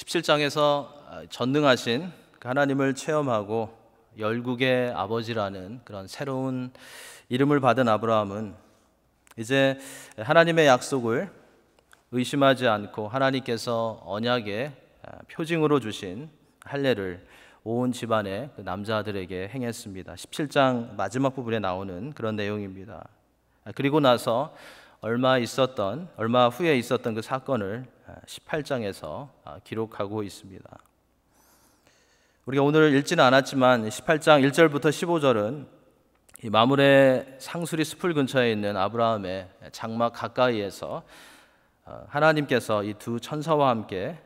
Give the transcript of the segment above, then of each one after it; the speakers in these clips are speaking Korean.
17장에서 전능하신 하나님을 체험하고 열국의 아버지라는 그런 새로운 이름을 받은 아브라함은 이제 하나님의 약속을 의심하지 않고 하나님께서 언약의 표징으로 주신 할례를 온 집안의 그 남자들에게 행했습니다. 17장 마지막 부분에 나오는 그런 내용입니다. 그리고 나서 얼마 후에 있었던 그 사건을 18장에서 기록하고 있습니다. 우리가 오늘 읽지는 않았지만 18장 1절부터 15절은 이 마므레 상수리 숲을 근처에 있는 아브라함의 장막 가까이에서 하나님께서 이 두 천사와 함께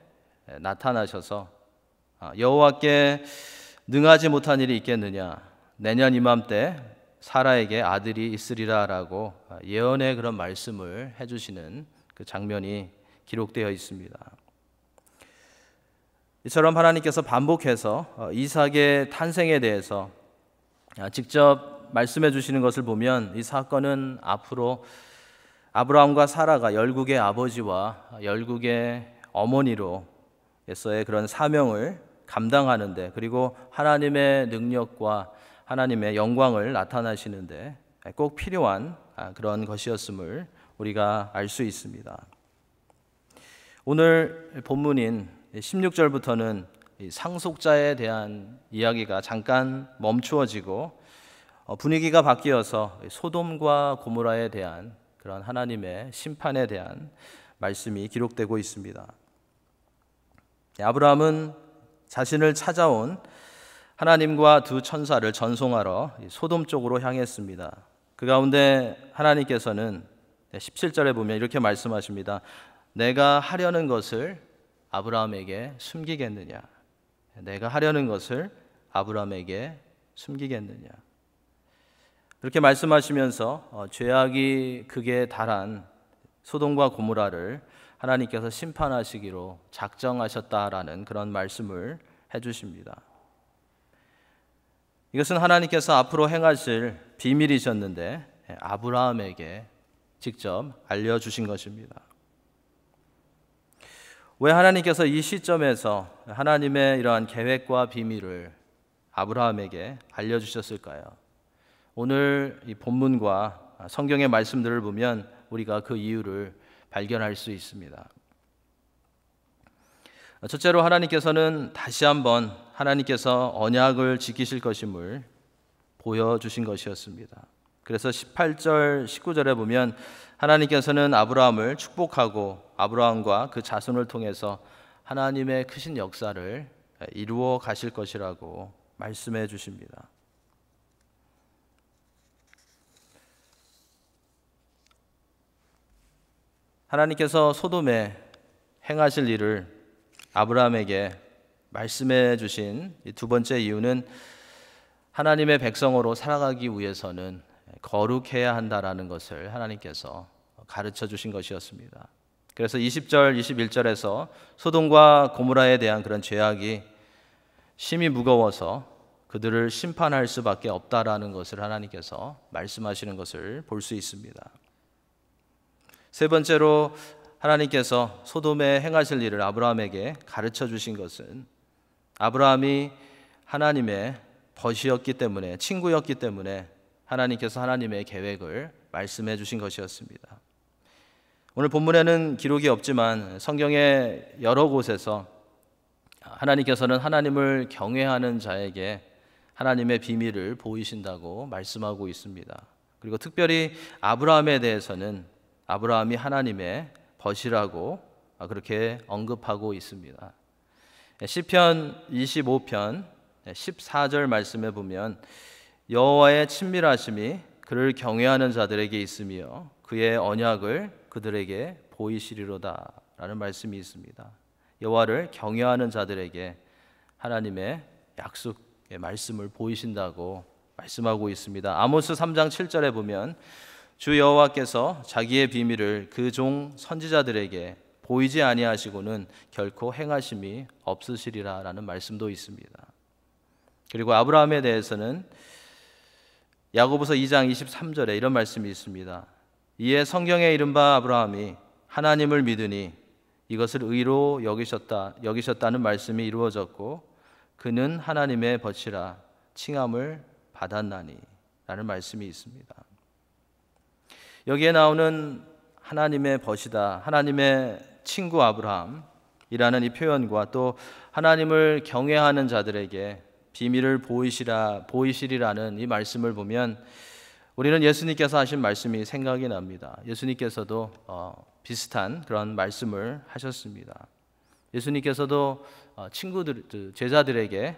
나타나셔서 여호와께 능하지 못한 일이 있겠느냐, 내년 이맘때 사라에게 아들이 있으리라 라고 예언의 그런 말씀을 해주시는 그 장면이 기록되어 있습니다. 이처럼 하나님께서 반복해서 이삭의 탄생에 대해서 직접 말씀해 주시는 것을 보면 이 사건은 앞으로 아브라함과 사라가 열국의 아버지와 열국의 어머니로서의 그런 사명을 감당하는데, 그리고 하나님의 능력과 하나님의 영광을 나타나시는데 꼭 필요한 그런 것이었음을 우리가 알 수 있습니다. 오늘 본문인 16절부터는 상속자에 대한 이야기가 잠깐 멈추어지고 분위기가 바뀌어서 소돔과 고모라에 대한 그런 하나님의 심판에 대한 말씀이 기록되고 있습니다. 아브라함은 자신을 찾아온 하나님과 두 천사를 전송하러 소돔 쪽으로 향했습니다. 그 가운데 하나님께서는 17절에 보면 이렇게 말씀하십니다. 내가 하려는 것을 아브라함에게 숨기겠느냐? 내가 하려는 것을 아브라함에게 숨기겠느냐? 그렇게 말씀하시면서 죄악이 극에 달한 소돔과 고모라를 하나님께서 심판하시기로 작정하셨다라는 그런 말씀을 해주십니다. 이것은 하나님께서 앞으로 행하실 비밀이셨는데 아브라함에게 직접 알려주신 것입니다. 왜 하나님께서 이 시점에서 하나님의 이러한 계획과 비밀을 아브라함에게 알려주셨을까요? 오늘 이 본문과 성경의 말씀들을 보면 우리가 그 이유를 발견할 수 있습니다. 첫째로 하나님께서는 다시 한번 하나님께서 언약을 지키실 것임을 보여주신 것이었습니다. 그래서 18절, 19절에 보면 하나님께서는 아브라함을 축복하고 아브라함과 그 자손을 통해서 하나님의 크신 역사를 이루어 가실 것이라고 말씀해 주십니다. 하나님께서 소돔에 행하실 일을 아브라함에게 말씀해 주신 두 번째 이유는 하나님의 백성으로 살아가기 위해서는 거룩해야 한다라는 것을 하나님께서 가르쳐 주신 것이었습니다. 그래서 20절, 21절에서 소돔과 고모라에 대한 그런 죄악이 심히 무거워서 그들을 심판할 수밖에 없다라는 것을 하나님께서 말씀하시는 것을 볼 수 있습니다. 세 번째로 하나님께서 소돔에 행하실 일을 아브라함에게 가르쳐 주신 것은 아브라함이 하나님의 벗이었기 때문에, 친구였기 때문에 하나님께서 하나님의 계획을 말씀해 주신 것이었습니다. 오늘 본문에는 기록이 없지만 성경의 여러 곳에서 하나님께서는 하나님을 경외하는 자에게 하나님의 비밀을 보이신다고 말씀하고 있습니다. 그리고 특별히 아브라함에 대해서는 아브라함이 하나님의 벗이라고 그렇게 언급하고 있습니다. 시편 25편 14절 말씀에 보면 여호와의 친밀하심이 그를 경외하는 자들에게 있으며 그의 언약을 그들에게 보이시리로다 라는 말씀이 있습니다. 여호와를 경외하는 자들에게 하나님의 약속의 말씀을 보이신다고 말씀하고 있습니다. 아모스 3장 7절에 보면 주 여호와께서 자기의 비밀을 그 종 선지자들에게 보이지 아니하시고는 결코 행하심이 없으시리라 라는 말씀도 있습니다. 그리고 아브라함에 대해서는 야고보서 2장 23절에 이런 말씀이 있습니다. 이에 성경에 이른바 아브라함이 하나님을 믿으니 이것을 의로 여기셨다는 말씀이 이루어졌고 그는 하나님의 벗이라 칭함을 받았나니 라는 말씀이 있습니다. 여기에 나오는 하나님의 벗이다, 하나님의 친구 아브라함이라는 이 표현과 또 하나님을 경외하는 자들에게 비밀을 보이시리라는 이 말씀을 보면 우리는 예수님께서 하신 말씀이 생각이 납니다. 예수님께서도 비슷한 그런 말씀을 하셨습니다. 예수님께서도 제자들에게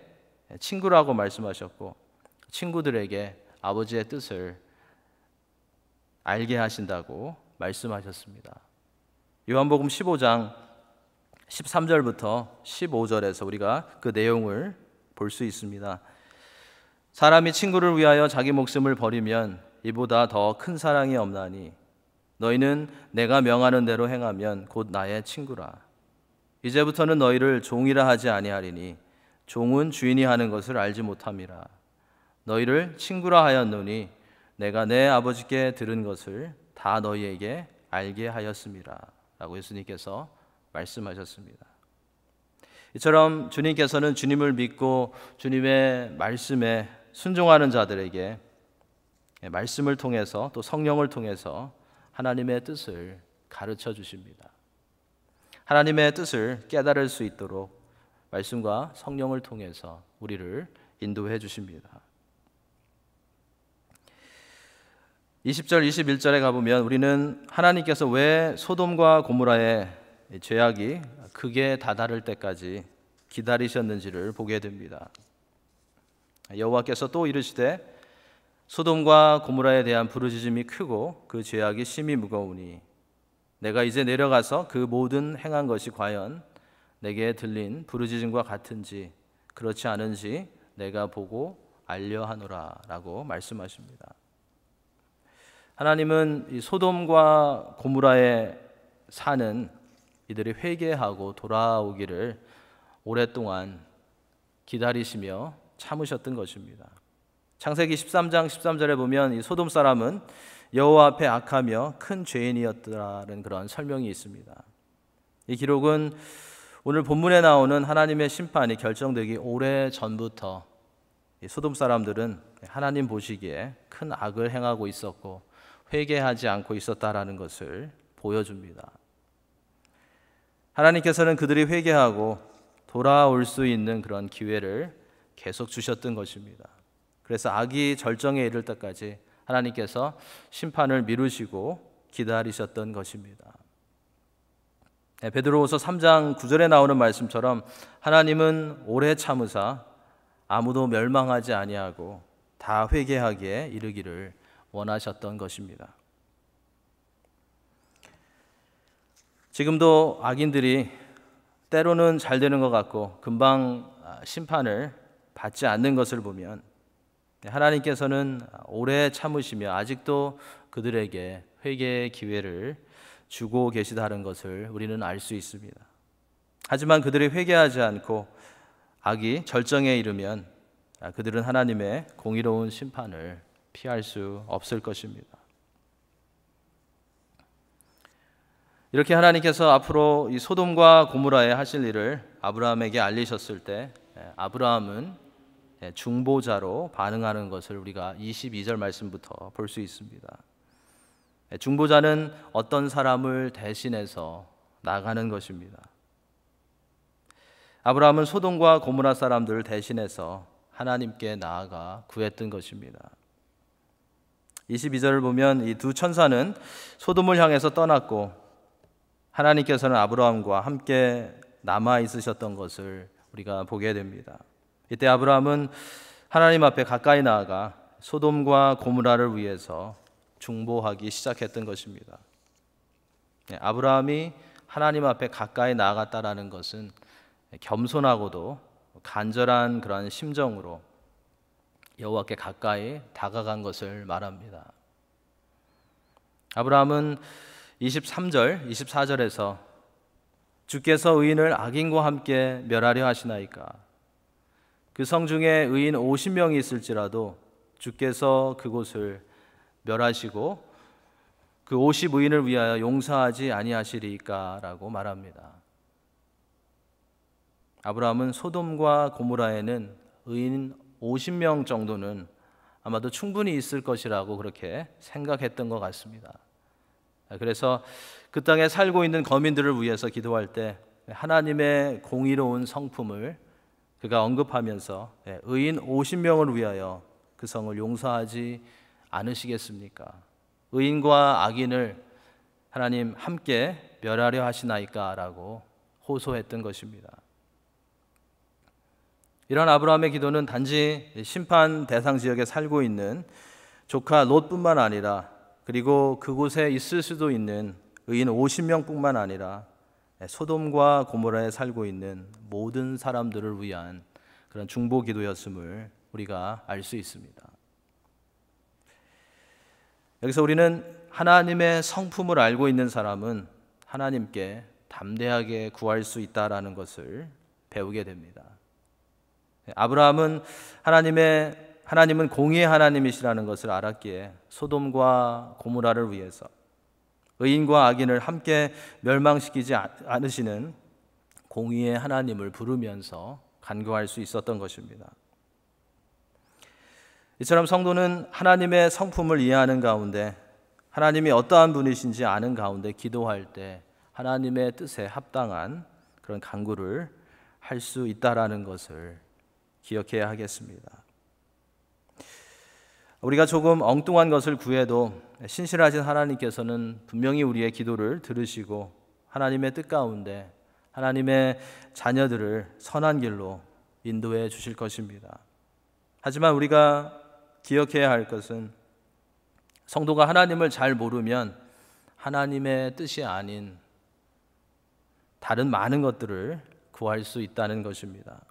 친구라고 말씀하셨고 친구들에게 아버지의 뜻을 알게 하신다고 말씀하셨습니다. 요한복음 15장 13절부터 15절에서 우리가 그 내용을 볼 수 있습니다. 사람이 친구를 위하여 자기 목숨을 버리면 이보다 더 큰 사랑이 없나니 너희는 내가 명하는 대로 행하면 곧 나의 친구라. 이제부터는 너희를 종이라 하지 아니하리니 종은 주인이 하는 것을 알지 못함이라. 너희를 친구라 하였노니 내가 내 아버지께 들은 것을 다 너희에게 알게 하였음이라 라고 예수님께서 말씀하셨습니다. 이처럼 주님께서는 주님을 믿고 주님의 말씀에 순종하는 자들에게 말씀을 통해서 또 성령을 통해서 하나님의 뜻을 가르쳐 주십니다. 하나님의 뜻을 깨달을 수 있도록 말씀과 성령을 통해서 우리를 인도해 주십니다. 20절 21절에 가보면 우리는 하나님께서 왜 소돔과 고모라의 죄악이 극에 다다를 때까지 기다리셨는지를 보게 됩니다. 여호와께서 또 이르시되 소돔과 고모라에 대한 부르짖음이 크고 그 죄악이 심히 무거우니 내가 이제 내려가서 그 모든 행한 것이 과연 내게 들린 부르짖음과 같은지 그렇지 않은지 내가 보고 알려하노라 라고 말씀하십니다. 하나님은 이 소돔과 고모라에 사는 이들이 회개하고 돌아오기를 오랫동안 기다리시며 참으셨던 것입니다. 창세기 13장 13절에 보면 이 소돔 사람은 여호와 앞에 악하며 큰 죄인이었다는 그런 설명이 있습니다. 이 기록은 오늘 본문에 나오는 하나님의 심판이 결정되기 오래 전부터 이 소돔 사람들은 하나님 보시기에 큰 악을 행하고 있었고 회개하지 않고 있었다라는 것을 보여줍니다. 하나님께서는 그들이 회개하고 돌아올 수 있는 그런 기회를 계속 주셨던 것입니다. 그래서 악이 절정에 이를 때까지 하나님께서 심판을 미루시고 기다리셨던 것입니다. 베드로후서 3장 9절에 나오는 말씀처럼 하나님은 오래 참으사 아무도 멸망하지 아니하고 다 회개하기에 이르기를 원하셨던 것입니다. 지금도 악인들이 때로는 잘 되는 것 같고 금방 심판을 받지 않는 것을 보면 하나님께서는 오래 참으시며 아직도 그들에게 회개의 기회를 주고 계시다는 것을 우리는 알 수 있습니다. 하지만 그들이 회개하지 않고 악이 절정에 이르면 그들은 하나님의 공의로운 심판을 피할 수 없을 것입니다. 이렇게 하나님께서 앞으로 이 소돔과 고모라에 하실 일을 아브라함에게 알리셨을 때 아브라함은 중보자로 반응하는 것을 우리가 22절 말씀부터 볼 수 있습니다. 중보자는 어떤 사람을 대신해서 나가는 것입니다. 아브라함은 소돔과 고모라 사람들을 대신해서 하나님께 나아가 구했던 것입니다. 22절을 보면 이 두 천사는 소돔을 향해서 떠났고 하나님께서는 아브라함과 함께 남아 있으셨던 것을 우리가 보게 됩니다. 이때 아브라함은 하나님 앞에 가까이 나아가 소돔과 고모라를 위해서 중보하기 시작했던 것입니다. 아브라함이 하나님 앞에 가까이 나아갔다라는 것은 겸손하고도 간절한 그런 심정으로 여호와께 가까이 다가간 것을 말합니다. 아브라함은 23절, 24절에서 주께서 의인을 악인과 함께 멸하려 하시나이까 그 성 중에 의인 50명이 있을지라도 주께서 그곳을 멸하시고 그 50의인을 위하여 용서하지 아니하시리까 라고 말합니다. 아브라함은 소돔과 고모라에는 의인 50명 정도는 아마도 충분히 있을 것이라고 그렇게 생각했던 것 같습니다. 그래서 그 땅에 살고 있는 거민들을 위해서 기도할 때 하나님의 공의로운 성품을 그가 언급하면서 의인 50명을 위하여 그 성을 용서하지 않으시겠습니까? 의인과 악인을 하나님 함께 멸하려 하시나이까? 라고 호소했던 것입니다. 이런 아브라함의 기도는 단지 심판 대상 지역에 살고 있는 조카 롯뿐만 아니라 그리고 그곳에 있을 수도 있는 의인 50명뿐만 아니라 소돔과 고모라에 살고 있는 모든 사람들을 위한 그런 중보 기도였음을 우리가 알 수 있습니다. 여기서 우리는 하나님의 성품을 알고 있는 사람은 하나님께 담대하게 구할 수 있다라는 것을 배우게 됩니다. 아브라함은 하나님은 공의의 하나님이시라는 것을 알았기에 소돔과 고모라를 위해서 의인과 악인을 함께 멸망시키지 않으시는 공의의 하나님을 부르면서 간구할 수 있었던 것입니다. 이처럼 성도는 하나님의 성품을 이해하는 가운데 하나님이 어떠한 분이신지 아는 가운데 기도할 때 하나님의 뜻에 합당한 그런 간구를 할 수 있다라는 것을 기억해야 하겠습니다. 우리가 조금 엉뚱한 것을 구해도 신실하신 하나님께서는 분명히 우리의 기도를 들으시고 하나님의 뜻 가운데 하나님의 자녀들을 선한 길로 인도해 주실 것입니다. 하지만 우리가 기억해야 할 것은 성도가 하나님을 잘 모르면 하나님의 뜻이 아닌 다른 많은 것들을 구할 수 있다는 것입니다.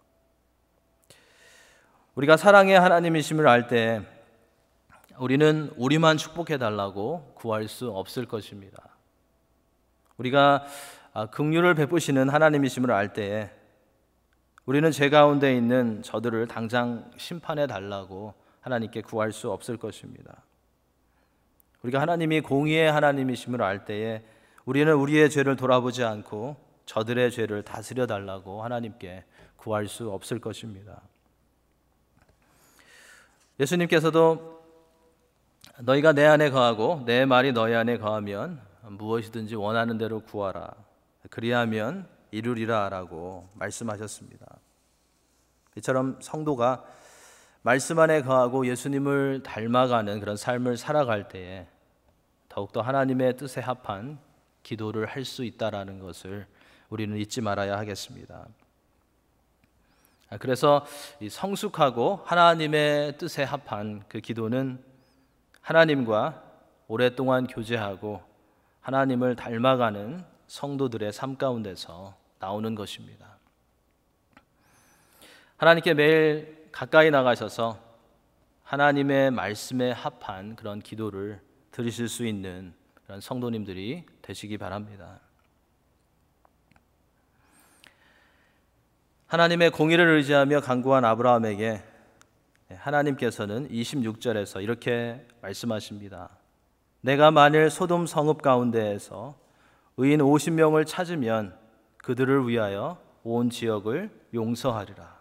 우리가 사랑의 하나님이심을 알 때 우리는 우리만 축복해 달라고 구할 수 없을 것입니다. 우리가 긍휼을 베푸시는 하나님이심을 알 때에 우리는 제 가운데 있는 저들을 당장 심판해 달라고 하나님께 구할 수 없을 것입니다. 우리가 하나님이 공의의 하나님이심을 알 때에 우리는 우리의 죄를 돌아보지 않고 저들의 죄를 다스려 달라고 하나님께 구할 수 없을 것입니다. 예수님께서도 너희가 내 안에 거하고 내 말이 너희 안에 거하면 무엇이든지 원하는 대로 구하라. 그리하면 이루리라 라고 말씀하셨습니다. 이처럼 성도가 말씀 안에 거하고 예수님을 닮아가는 그런 삶을 살아갈 때에 더욱더 하나님의 뜻에 합한 기도를 할 수 있다는 것을 우리는 잊지 말아야 하겠습니다. 그래서 이 성숙하고 하나님의 뜻에 합한 그 기도는 하나님과 오랫동안 교제하고 하나님을 닮아가는 성도들의 삶 가운데서 나오는 것입니다. 하나님께 매일 가까이 나가셔서 하나님의 말씀에 합한 그런 기도를 드리실 수 있는 그런 성도님들이 되시기 바랍니다. 하나님의 공의를 의지하며 간구한 아브라함에게 하나님께서는 26절에서 이렇게 말씀하십니다. 내가 만일 소돔 성읍 가운데에서 의인 50명을 찾으면 그들을 위하여 온 지역을 용서하리라.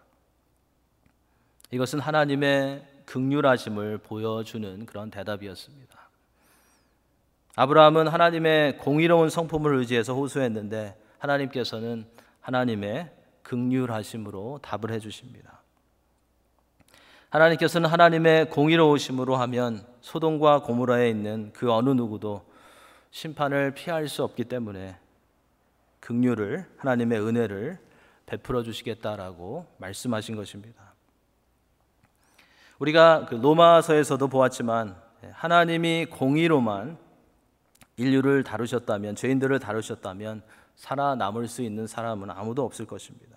이것은 하나님의 긍휼하심을 보여주는 그런 대답이었습니다. 아브라함은 하나님의 공의로운 성품을 의지해서 호소했는데 하나님께서는 하나님의 긍휼하심으로 답을 해주십니다. 하나님께서는 하나님의 공의로우심으로 하면 소돔과 고모라에 있는 그 어느 누구도 심판을 피할 수 없기 때문에 긍휼을 하나님의 은혜를 베풀어 주시겠다라고 말씀하신 것입니다. 우리가 그 로마서에서도 보았지만 하나님이 공의로만 인류를 다루셨다면, 죄인들을 다루셨다면 살아남을 수 있는 사람은 아무도 없을 것입니다.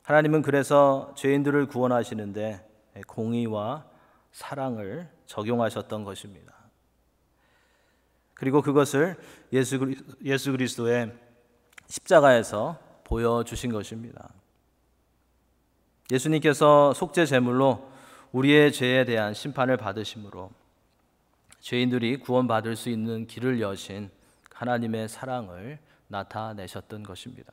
하나님은 그래서 죄인들을 구원하시는데 공의와 사랑을 적용하셨던 것입니다. 그리고 그것을 예수 그리스도의 십자가에서 보여주신 것입니다. 예수님께서 속죄 제물로 우리의 죄에 대한 심판을 받으심으로 죄인들이 구원받을 수 있는 길을 여신 하나님의 사랑을 나타내셨던 것입니다.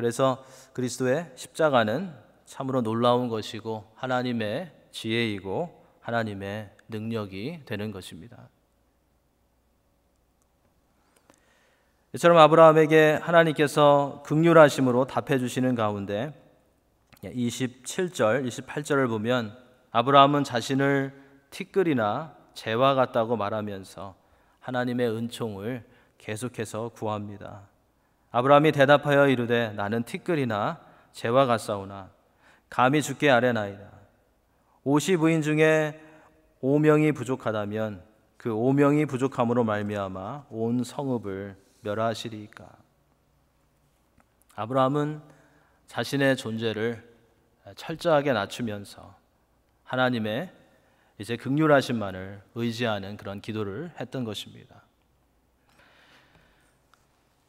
그래서 그리스도의 십자가는 참으로 놀라운 것이고 하나님의 지혜이고 하나님의 능력이 되는 것입니다. 이처럼 아브라함에게 하나님께서 긍휼하심으로 답해 주시는 가운데 27절, 28절을 보면 아브라함은 자신을 티끌이나 재와 같다고 말하면서 하나님의 은총을 계속해서 구합니다. 아브라함이 대답하여 이르되 나는 티끌이나 재와 같사오나 감히 주께 아뢰나이다. 50의인 중에 5명이 부족하다면 그 5명이 부족함으로 말미암아 온 성읍을 멸하시리이까. 아브라함은 자신의 존재를 철저하게 낮추면서 하나님의 이제 긍휼하심만을 의지하는 그런 기도를 했던 것입니다.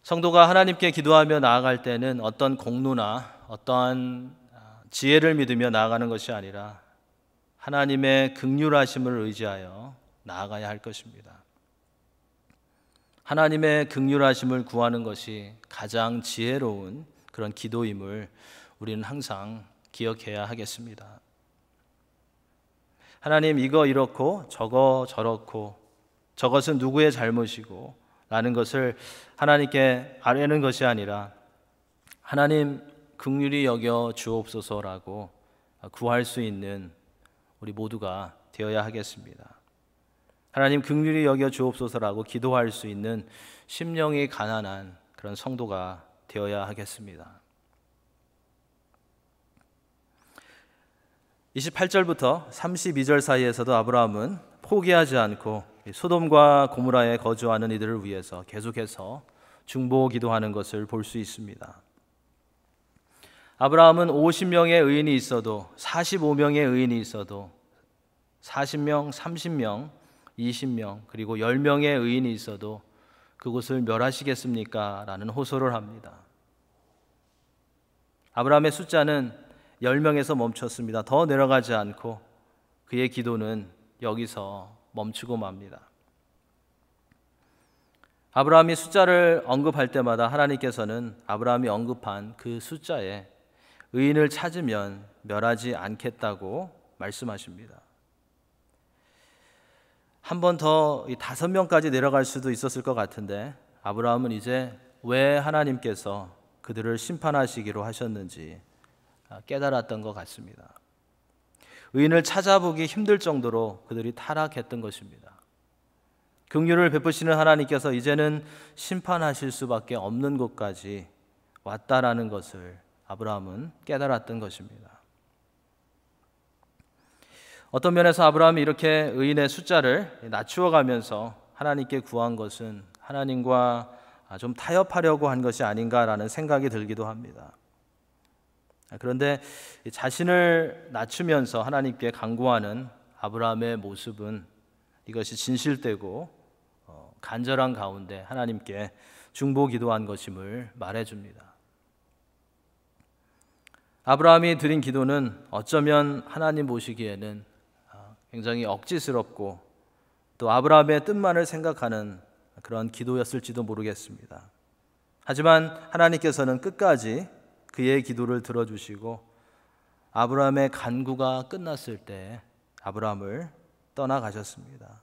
성도가 하나님께 기도하며 나아갈 때는 어떤 공로나 어떠한 지혜를 믿으며 나아가는 것이 아니라 하나님의 긍휼하심을 의지하여 나아가야 할 것입니다. 하나님의 긍휼하심을 구하는 것이 가장 지혜로운 그런 기도임을 우리는 항상 기억해야 하겠습니다. 하나님, 이거 이렇고 저거 저렇고 저것은 누구의 잘못이고 라는 것을 하나님께 아뢰는 것이 아니라 하나님 긍휼히 여겨 주옵소서라고 구할 수 있는 우리 모두가 되어야 하겠습니다. 하나님 긍휼히 여겨 주옵소서라고 기도할 수 있는 심령이 가난한 그런 성도가 되어야 하겠습니다. 28절부터 32절 사이에서도 아브라함은 포기하지 않고 소돔과 고모라에 거주하는 이들을 위해서 계속해서 중보 기도하는 것을 볼 수 있습니다. 아브라함은 50명의 의인이 있어도 45명의 의인이 있어도 40명, 30명, 20명 그리고 10명의 의인이 있어도 그곳을 멸하시겠습니까? 라는 호소를 합니다. 아브라함의 숫자는 10명에서 멈췄습니다. 더 내려가지 않고 그의 기도는 여기서 멈추고 맙니다. 아브라함이 숫자를 언급할 때마다 하나님께서는 아브라함이 언급한 그 숫자에 의인을 찾으면 멸하지 않겠다고 말씀하십니다. 한 번 더 5명까지 내려갈 수도 있었을 것 같은데 아브라함은 이제 왜 하나님께서 그들을 심판하시기로 하셨는지 깨달았던 것 같습니다. 의인을 찾아보기 힘들 정도로 그들이 타락했던 것입니다. 긍휼을 베푸시는 하나님께서 이제는 심판하실 수밖에 없는 곳까지 왔다라는 것을 아브라함은 깨달았던 것입니다. 어떤 면에서 아브라함이 이렇게 의인의 숫자를 낮추어 가면서 하나님께 구한 것은 하나님과 좀 타협하려고 한 것이 아닌가라는 생각이 들기도 합니다. 그런데 자신을 낮추면서 하나님께 간구하는 아브라함의 모습은 이것이 진실되고 간절한 가운데 하나님께 중보 기도한 것임을 말해줍니다. 아브라함이 드린 기도는 어쩌면 하나님 보시기에는 굉장히 억지스럽고 또 아브라함의 뜻만을 생각하는 그런 기도였을지도 모르겠습니다. 하지만 하나님께서는 끝까지 그의 기도를 들어주시고 아브라함의 간구가 끝났을 때 아브라함을 떠나가셨습니다.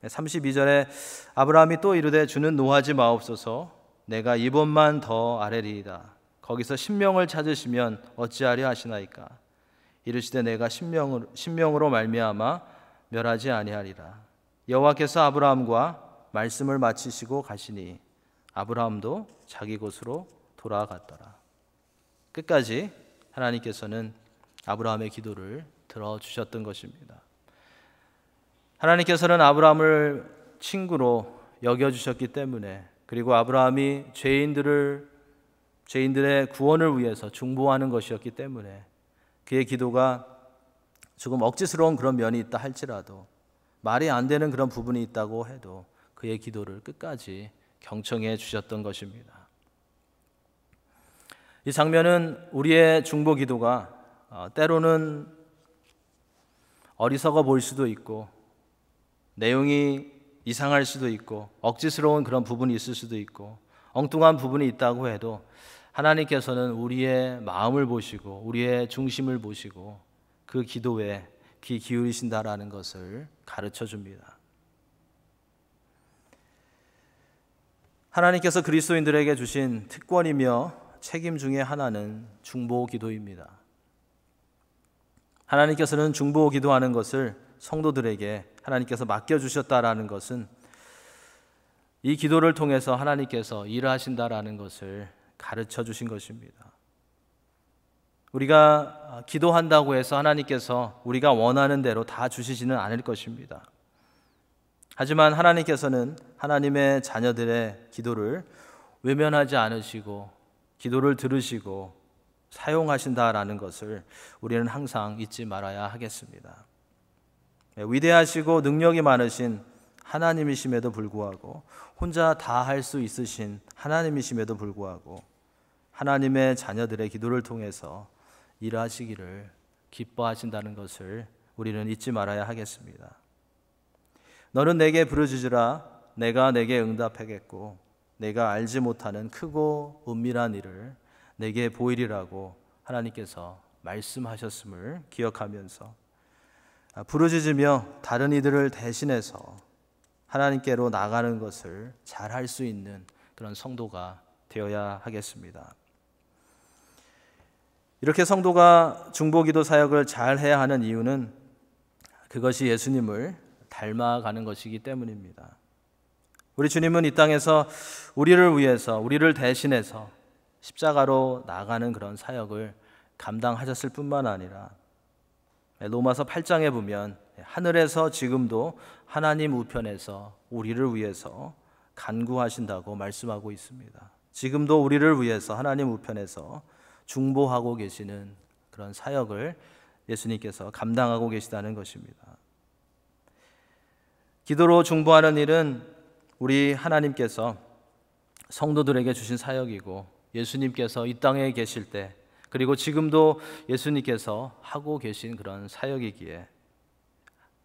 32절에 아브라함이 또 이르되 주는 노하지 마옵소서 내가 이번만 더 아뢰리이다. 거기서 신명을 찾으시면 어찌하려 하시나이까. 이르시되 내가 신명으로 말미암아 멸하지 아니하리라. 여호와께서 아브라함과 말씀을 마치시고 가시니 아브라함도 자기 곳으로 돌아갔더라. 끝까지 하나님께서는 아브라함의 기도를 들어주셨던 것입니다. 하나님께서는 아브라함을 친구로 여겨주셨기 때문에 그리고 아브라함이 죄인들의 구원을 위해서 중보하는 것이었기 때문에 그의 기도가 조금 억지스러운 그런 면이 있다 할지라도 말이 안 되는 그런 부분이 있다고 해도 그의 기도를 끝까지 경청해 주셨던 것입니다. 이 장면은 우리의 중보 기도가 때로는 어리석어 보일 수도 있고 내용이 이상할 수도 있고 억지스러운 그런 부분이 있을 수도 있고 엉뚱한 부분이 있다고 해도 하나님께서는 우리의 마음을 보시고 우리의 중심을 보시고 그 기도에 귀 기울이신다라는 것을 가르쳐 줍니다. 하나님께서 그리스도인들에게 주신 특권이며 책임 중에 하나는 중보 기도입니다. 하나님께서는 중보 기도하는 것을 성도들에게 하나님께서 맡겨주셨다라는 것은 이 기도를 통해서 하나님께서 일하신다라는 것을 가르쳐 주신 것입니다. 우리가 기도한다고 해서 하나님께서 우리가 원하는 대로 다 주시지는 않을 것입니다. 하지만 하나님께서는 하나님의 자녀들의 기도를 외면하지 않으시고 기도를 들으시고 사용하신다라는 것을 우리는 항상 잊지 말아야 하겠습니다. 위대하시고 능력이 많으신 하나님이심에도 불구하고 혼자 다 할 수 있으신 하나님이심에도 불구하고 하나님의 자녀들의 기도를 통해서 일하시기를 기뻐하신다는 것을 우리는 잊지 말아야 하겠습니다. 너는 내게 부르짖으라 내가 내게 응답하겠고 내가 알지 못하는 크고 은밀한 일을 내게 보이리라고 하나님께서 말씀하셨음을 기억하면서 부르짖으며 다른 이들을 대신해서 하나님께로 나가는 것을 잘 할 수 있는 그런 성도가 되어야 하겠습니다. 이렇게 성도가 중보기도 사역을 잘 해야 하는 이유는 그것이 예수님을 닮아가는 것이기 때문입니다. 우리 주님은 이 땅에서 우리를 위해서 우리를 대신해서 십자가로 나가는 그런 사역을 감당하셨을 뿐만 아니라 로마서 8장에 보면 하늘에서 지금도 하나님 우편에서 우리를 위해서 간구하신다고 말씀하고 있습니다. 지금도 우리를 위해서 하나님 우편에서 중보하고 계시는 그런 사역을 예수님께서 감당하고 계시다는 것입니다. 기도로 중보하는 일은 우리 하나님께서 성도들에게 주신 사역이고 예수님께서 이 땅에 계실 때 그리고 지금도 예수님께서 하고 계신 그런 사역이기에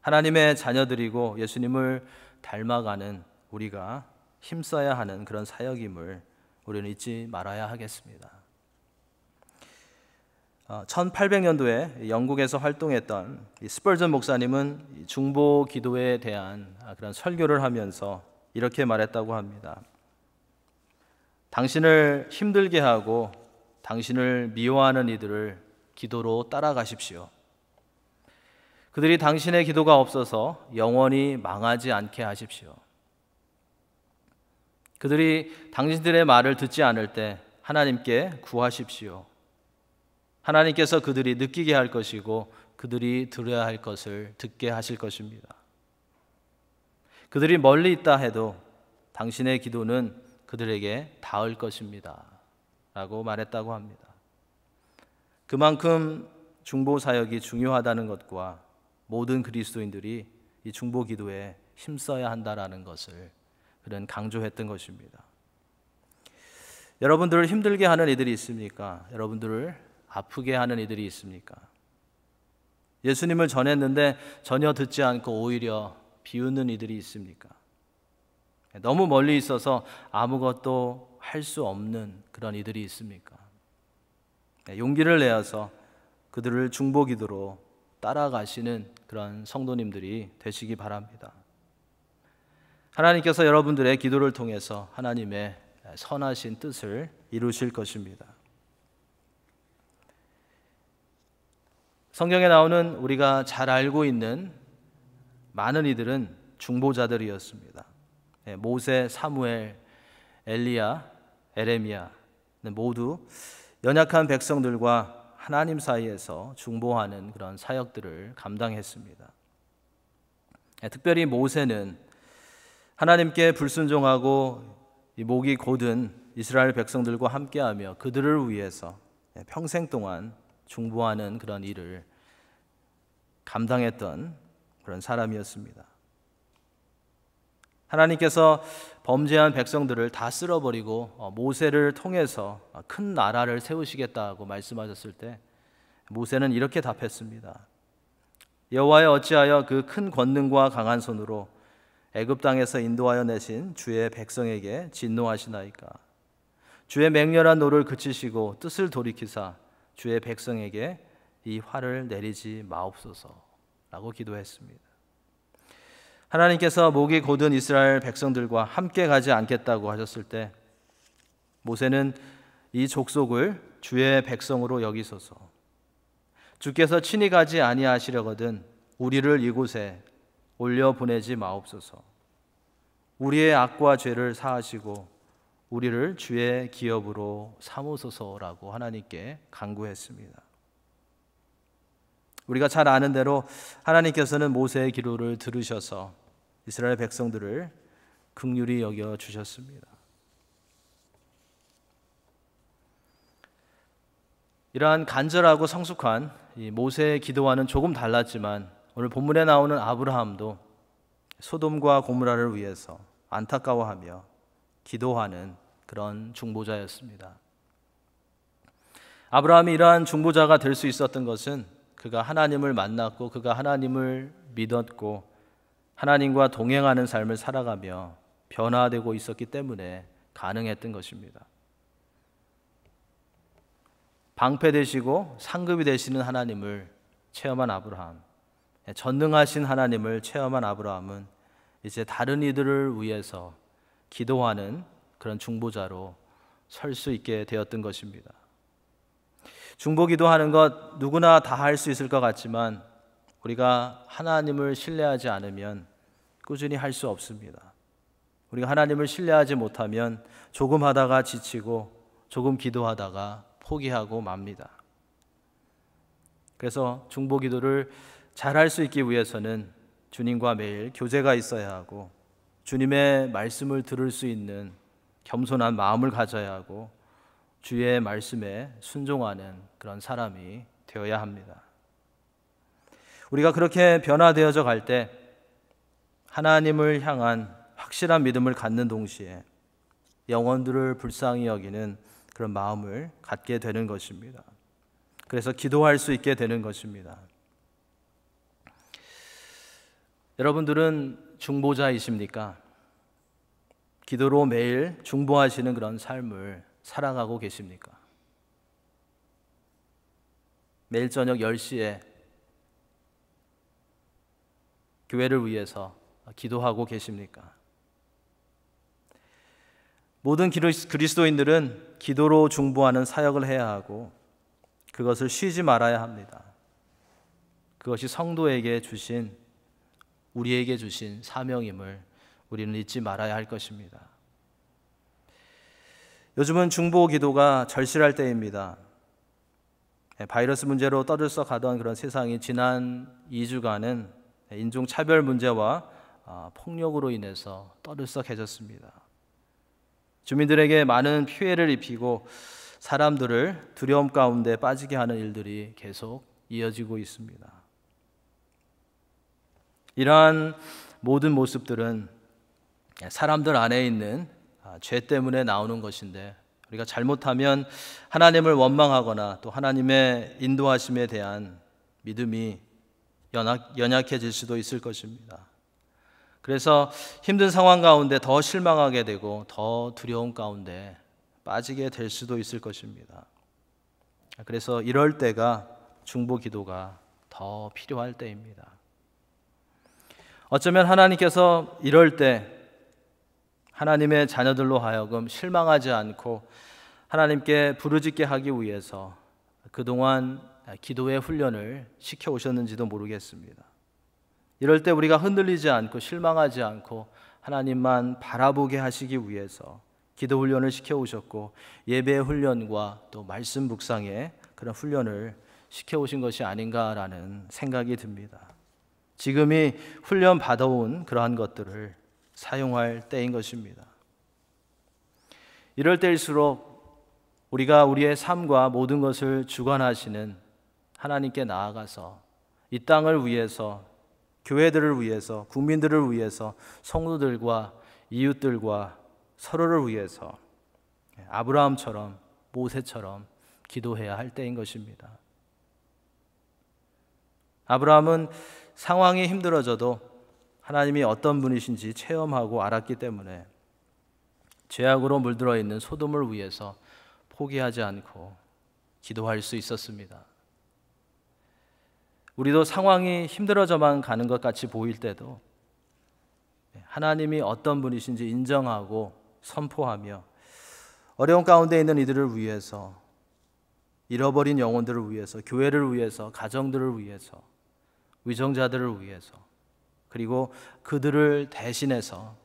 하나님의 자녀들이고 예수님을 닮아가는 우리가 힘써야 하는 그런 사역임을 우리는 잊지 말아야 하겠습니다. 1800년도에 영국에서 활동했던 스펄전 목사님은 중보 기도에 대한 그런 설교를 하면서 이렇게 말했다고 합니다. 당신을 힘들게 하고 당신을 미워하는 이들을 기도로 따라가십시오. 그들이 당신의 기도가 없어서 영원히 망하지 않게 하십시오. 그들이 당신들의 말을 듣지 않을 때 하나님께 구하십시오. 하나님께서 그들이 느끼게 할 것이고 그들이 들어야 할 것을 듣게 하실 것입니다. 그들이 멀리 있다 해도 당신의 기도는 그들에게 닿을 것입니다. 라고 말했다고 합니다. 그만큼 중보 사역이 중요하다는 것과 모든 그리스도인들이 이 중보 기도에 힘써야 한다라는 것을 그는 강조했던 것입니다. 여러분들을 힘들게 하는 이들이 있습니까? 여러분들을 아프게 하는 이들이 있습니까? 예수님을 전했는데 전혀 듣지 않고 오히려 비웃는 이들이 있습니까? 너무 멀리 있어서 아무것도 할 수 없는 그런 이들이 있습니까? 용기를 내어서 그들을 중보 기도로 따라가시는 그런 성도님들이 되시기 바랍니다. 하나님께서 여러분들의 기도를 통해서 하나님의 선하신 뜻을 이루실 것입니다. 성경에 나오는 우리가 잘 알고 있는 많은 이들은 중보자들이었습니다. 모세, 사무엘, 엘리야, 에레미야 모두 연약한 백성들과 하나님 사이에서 중보하는 그런 사역들을 감당했습니다. 특별히 모세는 하나님께 불순종하고 목이 곧은 이스라엘 백성들과 함께하며 그들을 위해서 평생 동안 중보하는 그런 일을 감당했던 그런 사람이었습니다. 하나님께서 범죄한 백성들을 다 쓸어버리고 모세를 통해서 큰 나라를 세우시겠다고 말씀하셨을 때 모세는 이렇게 답했습니다. 여호와여 어찌하여 그 큰 권능과 강한 손으로 애굽 땅에서 인도하여 내신 주의 백성에게 진노하시나이까? 주의 맹렬한 노를 그치시고 뜻을 돌이키사 주의 백성에게 이 화를 내리지 마옵소서라고 기도했습니다. 하나님께서 목이 곧은 이스라엘 백성들과 함께 가지 않겠다고 하셨을 때 모세는 이 족속을 주의 백성으로 여기소서, 주께서 친히 가지 아니하시려거든 우리를 이곳에 올려 보내지 마옵소서, 우리의 악과 죄를 사하시고 우리를 주의 기업으로 삼으소서라고 하나님께 간구했습니다. 우리가 잘 아는 대로 하나님께서는 모세의 기도를 들으셔서 이스라엘 백성들을 긍휼히 여겨 주셨습니다. 이러한 간절하고 성숙한 이 모세의 기도와는 조금 달랐지만 오늘 본문에 나오는 아브라함도 소돔과 고모라를 위해서 안타까워하며 기도하는 그런 중보자였습니다. 아브라함이 이러한 중보자가 될 수 있었던 것은 그가 하나님을 만났고 그가 하나님을 믿었고 하나님과 동행하는 삶을 살아가며 변화되고 있었기 때문에 가능했던 것입니다. 방패되시고 상급이 되시는 하나님을 체험한 아브라함, 전능하신 하나님을 체험한 아브라함은 이제 다른 이들을 위해서 기도하는 그런 중보자로 설 수 있게 되었던 것입니다. 중보기도하는 것 누구나 다 할 수 있을 것 같지만 우리가 하나님을 신뢰하지 않으면 꾸준히 할 수 없습니다. 우리가 하나님을 신뢰하지 못하면 조금 하다가 지치고 조금 기도하다가 포기하고 맙니다. 그래서 중보기도를 잘 할 수 있기 위해서는 주님과 매일 교제가 있어야 하고 주님의 말씀을 들을 수 있는 겸손한 마음을 가져야 하고 주의 말씀에 순종하는 그런 사람이 되어야 합니다. 우리가 그렇게 변화되어져 갈 때 하나님을 향한 확실한 믿음을 갖는 동시에 영혼들을 불쌍히 여기는 그런 마음을 갖게 되는 것입니다. 그래서 기도할 수 있게 되는 것입니다. 여러분들은 중보자이십니까? 기도로 매일 중보하시는 그런 삶을 살아가고 계십니까? 매일 저녁 10시에 교회를 위해서 기도하고 계십니까? 모든 그리스도인들은 기도로 중보하는 사역을 해야 하고 그것을 쉬지 말아야 합니다. 그것이 성도에게 주신, 우리에게 주신 사명임을 우리는 잊지 말아야 할 것입니다. 요즘은 중보 기도가 절실할 때입니다. 바이러스 문제로 떠들썩하던 그런 세상이 지난 2주간은 인종차별 문제와 폭력으로 인해서 떠들썩해졌습니다. 주민들에게 많은 피해를 입히고 사람들을 두려움 가운데 빠지게 하는 일들이 계속 이어지고 있습니다. 이러한 모든 모습들은 사람들 안에 있는 죄 때문에 나오는 것인데 우리가 잘못하면 하나님을 원망하거나 또 하나님의 인도하심에 대한 믿음이 연약해질 수도 있을 것입니다. 그래서 힘든 상황 가운데 더 실망하게 되고 더 두려움 가운데 빠지게 될 수도 있을 것입니다. 그래서 이럴 때가 중보 기도가 더 필요할 때입니다. 어쩌면 하나님께서 이럴 때 하나님의 자녀들로 하여금 실망하지 않고 하나님께 부르짖게 하기 위해서 그동안 기도의 훈련을 시켜오셨는지도 모르겠습니다. 이럴 때 우리가 흔들리지 않고 실망하지 않고 하나님만 바라보게 하시기 위해서 기도 훈련을 시켜오셨고 예배 훈련과 또 말씀 묵상의 그런 훈련을 시켜오신 것이 아닌가라는 생각이 듭니다. 지금이 훈련 받아온 그러한 것들을 사용할 때인 것입니다. 이럴 때일수록 우리가 우리의 삶과 모든 것을 주관하시는 하나님께 나아가서 이 땅을 위해서, 교회들을 위해서, 국민들을 위해서, 성도들과 이웃들과 서로를 위해서 아브라함처럼 모세처럼 기도해야 할 때인 것입니다. 아브라함은 상황이 힘들어져도 하나님이 어떤 분이신지 체험하고 알았기 때문에 죄악으로 물들어 있는 소돔을 위해서 포기하지 않고 기도할 수 있었습니다. 우리도 상황이 힘들어져만 가는 것 같이 보일 때도 하나님이 어떤 분이신지 인정하고 선포하며 어려운 가운데 있는 이들을 위해서, 잃어버린 영혼들을 위해서, 교회를 위해서, 가정들을 위해서, 위정자들을 위해서, 그리고 그들을 대신해서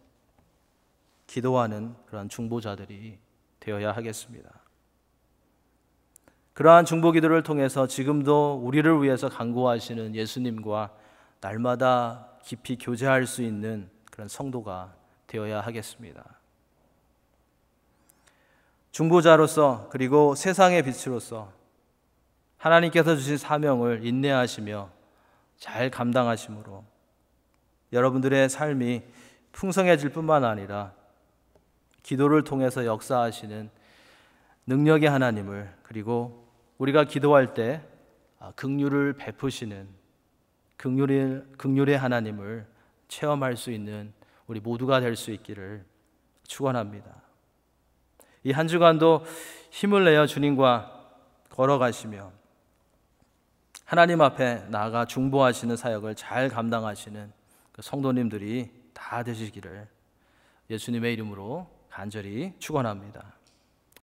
기도하는 그러한 중보자들이 되어야 하겠습니다. 그러한 중보 기도를 통해서 지금도 우리를 위해서 간구하시는 예수님과 날마다 깊이 교제할 수 있는 그런 성도가 되어야 하겠습니다. 중보자로서 그리고 세상의 빛으로서 하나님께서 주신 사명을 인내하시며 잘 감당하심으로 여러분들의 삶이 풍성해질 뿐만 아니라 기도를 통해서 역사하시는 능력의 하나님을, 그리고 우리가 기도할 때 긍휼을 베푸시는 긍휼의 하나님을 체험할 수 있는 우리 모두가 될 수 있기를 축원합니다. 이 한 주간도 힘을 내어 주님과 걸어가시며 하나님 앞에 나아가 중보하시는 사역을 잘 감당하시는 그 성도님들이 다 되시기를 예수님의 이름으로 간절히 축원합니다.